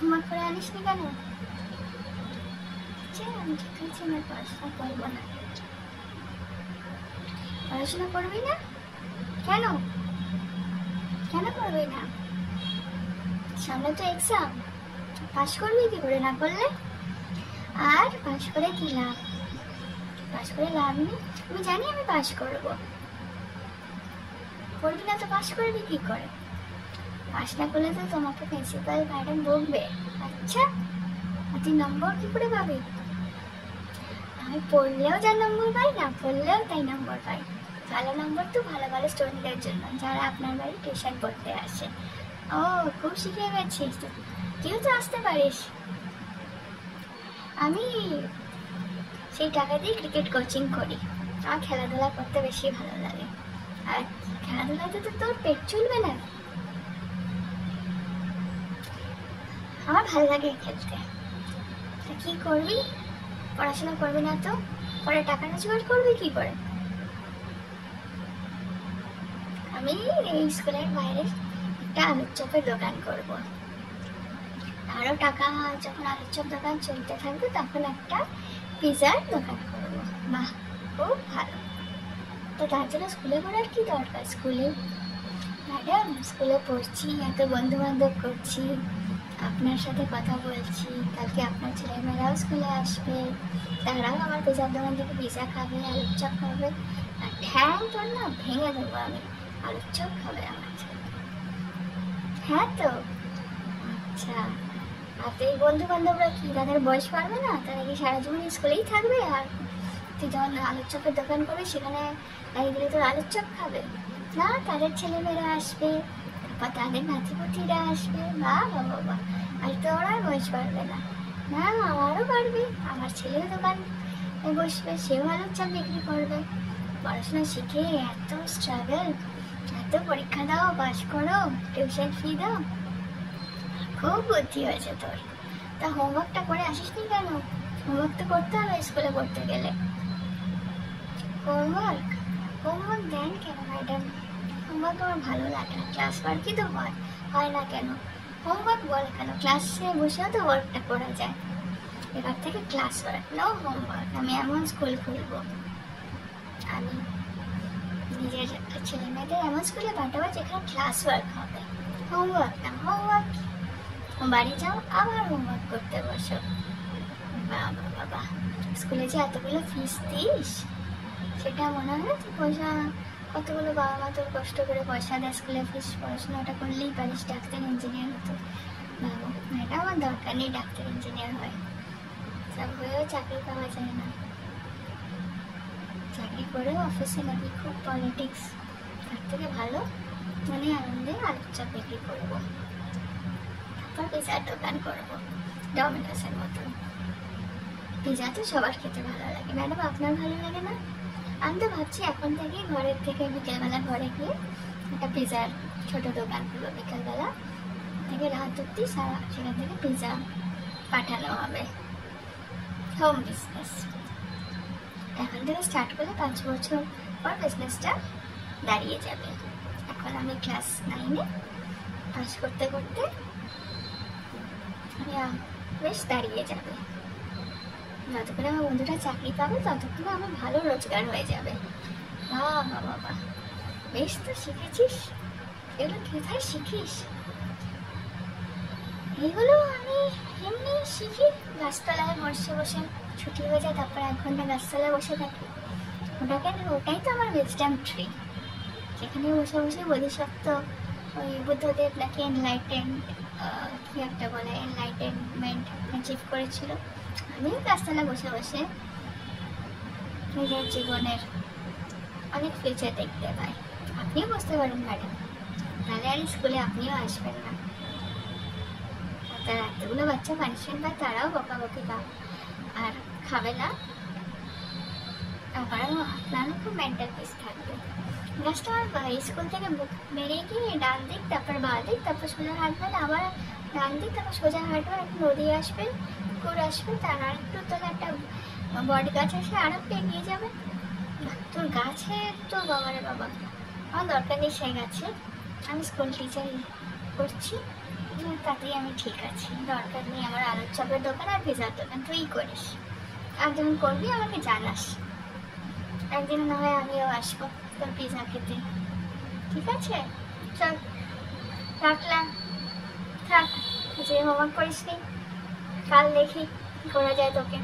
Homework করে আনিসনি কেন? আমি ঠিক আছে, আমি পড়াশোনা করবো না। পড়াশোনা করবি না কেন? কেন করবি না? সামনে তো এক্সাম, পাস করবি কি করে না করলে? আর পাস করে কি লাভ? পাস করে লাভ নেই। আমি জানি আমি পাস করবো। করবি না তো পাস করবি কি করে? পাস না করলে তো তোমাকে প্রিন্সিপাল ম্যাডাম বকবে। আচ্ছা, তুই নম্বর কি করে পাবি? আমি পড়লেও যা নম্বর পাই, না পড়লেও তাই নম্বর পাই। ভালো নম্বর তো ভালো ভালো স্টুডেন্টদের জন্য, যারা আপনার বাড়ি টিউশন পড়তে আসে। ও, খুব শিখে গেছিস, তুইও তো আসতে পারিস। আমি সেই টাকা দিয়ে ক্রিকেট কোচিং করি। আমার খেলাধুলা করতে বেশি ভালো লাগে। আর খেলাধুলাতে তো তোর পেট চলবে না। আমার ভালো লাগে খেলতে। তা কি করবি? পড়াশোনা করবি না তো পরে টাকা রোজগার করবি কি করে? আমি এই স্কুলের বাইরে একটা আলুর চপের দোকান করব। আরো টাকা যখন আলুর চপ দোকান চলতে থাকবে তখন একটা পিজার দোকান করবো। বাহ, খুব ভালো। তো তার জন্য স্কুলে পড়ার কি দরকার? স্কুলে ম্যাডাম, স্কুলে পড়ছি, এত বন্ধু বান্ধব করছি, আপনার সাথে কথা বলছি, কালকে আপনার ছেলেমেয়েরাও স্কুলে আসবে, তারাও আমার পিজার দোকান থেকে পিজা খাবে, আলুর চপ খাবে। আর ঠ্যাং তোর না ভেঙে দেবো আমি। আলুর চপ খাবে আমার ছেলে। হ্যাঁ তো, আচ্ছা। আর তো এই বন্ধু বান্ধবরা কি, তাদের বয়স পারবে না? তারা কি সারা জীবন স্কুলেই থাকবে? আর তুই যখন আলুর চপের দোকান করবি সেখানে গেলে তোর আলুর চপ খাবে না? তাদের ছেলেমেয়েরা আসবে বা তাদের নাতিপুতিরা আসবে। বা বাবা বা, আর তো ওরা বয়স পারবে না। না, আমারও পারবে। আমার ছেলেও দোকান বসবে, সেও আলুর চপ বিক্রি করবে। পড়াশোনা শিখে এত স্ট্রাগল, এত পরীক্ষা দাও, পাস করো, টিউশন ফি দাও, খুব বুদ্ধি হয়েছে তোর। তা হোমওয়ার্কটা করে আসিসনি কেন? হোমওয়ার্ক তো করতে হবে স্কুলে পড়তে গেলে। হোমওয়ার্ক হোমওয়ার্ক দেন কেন ম্যাডাম? হোমওয়ার্ক আমার ভালো লাগে না। ক্লাস ওয়ার্কই তো হয় না কেন? হোমওয়ার্ক বলে কেন? ক্লাসে বসেও তো ওয়ার্কটা করা যায়। এবার থেকে ক্লাস ওয়ার্ক, নো হোমওয়ার্ক। আমি এমন স্কুল খুলবো, আমি নিজের ছেলে মেয়েদের এমন স্কুলে পাঠাবো যেখানে ক্লাস ওয়ার্ক হবে, হোমওয়ার্ক না। হোমওয়ার্ক বাড়ি যাও আবার হোমওয়ার্ক করতে বসো। বাবা বাবা, স্কুলে যে এতগুলো ফিস দিস, সেটা মনে হয় না তুই পয়সা, কতগুলো বাবা মা তোর কষ্ট করে পয়সা দেয় স্কুলে ফিস, পড়াশোনাটা করলেই পারিস, ডাক্তার ইঞ্জিনিয়ার হতো। বাবা, এটা আমার দরকার নেই ডাক্তার ইঞ্জিনিয়ার হয়, সব হয়েও চাকরি পাওয়া যায় না। চাকরি করেও অফিসে নাকি খুব পলিটিক্স, তার থেকে ভালো মনে আনন্দে আলুর চপ বিক্রি করবো, তারপর পিজার দোকান করবো ডমিনোসের মতন। পিজা তো সবার খেতে ভালো লাগে। ম্যাডাম, আপনার ভালো লাগে না? আমি তো ভাবছি এখন থেকে ঘরের থেকে বিকেলবেলা ঘরে গিয়ে একটা পিজার ছোট দোকান খুলবো। বিকেলবেলা থেকে রাত অব্দি সারা সেখান থেকে পিজা পাঠানো হবে, হোম বিজনেস। এখন থেকে স্টার্ট করলে 5 বছর পর বিজনেসটা দাঁড়িয়ে যাবে। এখন আমি ক্লাস 9-এ পাস করতে করতে বেশ দাঁড়িয়ে যাবে। যতক্ষণে আমার বন্ধুটা চাকরি পাবে ততক্ষণে আমার ভালো রোজগার হয়ে যাবে। বাবা বাবা, বেশ তো শিখেছিস। এগুলো কোথায় শিখিস? এগুলো আমি এমনি শিখি, গাছতলায় বসে বসে। ছুটি হয়ে যায়, তারপর 1 ঘন্টা গাছতলায় বসে থাকি। ওটাই তো আমার উইজডম ট্রি, যেখানে বসে বসে বোধিসত্ত্ব, ওই বুদ্ধদেব নাকি কি একটা বলে এনলাইটেনমেন্ট অ্যাচিভ করেছিল। আমি গাছতলায় বসে বসে নিজের জীবনের অনেক ফিউচার দেখতে পাই। আপনিও বুঝতে পারেন ম্যাডাম, তাহলে আর স্কুলে আপনিও আসবেন না। তার এতগুলো বাচ্চা পানিশমেন্ট পায়, তারাও বকাবকি আর খাবে না, আপনারও খুব মেন্টাল পিস থাকবে। গাছটা আমার স্কুল থেকে বেরিয়ে গিয়ে ডান দিক, তারপর বাঁ দিক, তারপর সোজা হাঁটবেন, আবার ডান দিক, তারপর সোজা হাঁটবেন, একটা নদী আসবে, পুকুর আসবে, তার আর একটু তোলা একটা বট গাছ আসে, আর একটু এগিয়ে যাবে। তোর গাছে তো বাবারে বাবা, আমার দরকার নেই সেই গাছে। আমি স্কুল টিচার করছি, তাতেই আমি ঠিক আছি, দরকার নেই আমার আলুর চপের দোকান আর পিজার দোকান, তুই করিস। আর যখন করবি আমাকে জানাস, একদিন না হয় আমিও আসবো তোর পিজা খেতে, ঠিক আছে? চল রাখলাম, থাক, যে হোমওয়ার্ক করিস নি, কাল দেখি করা যায় তোকে।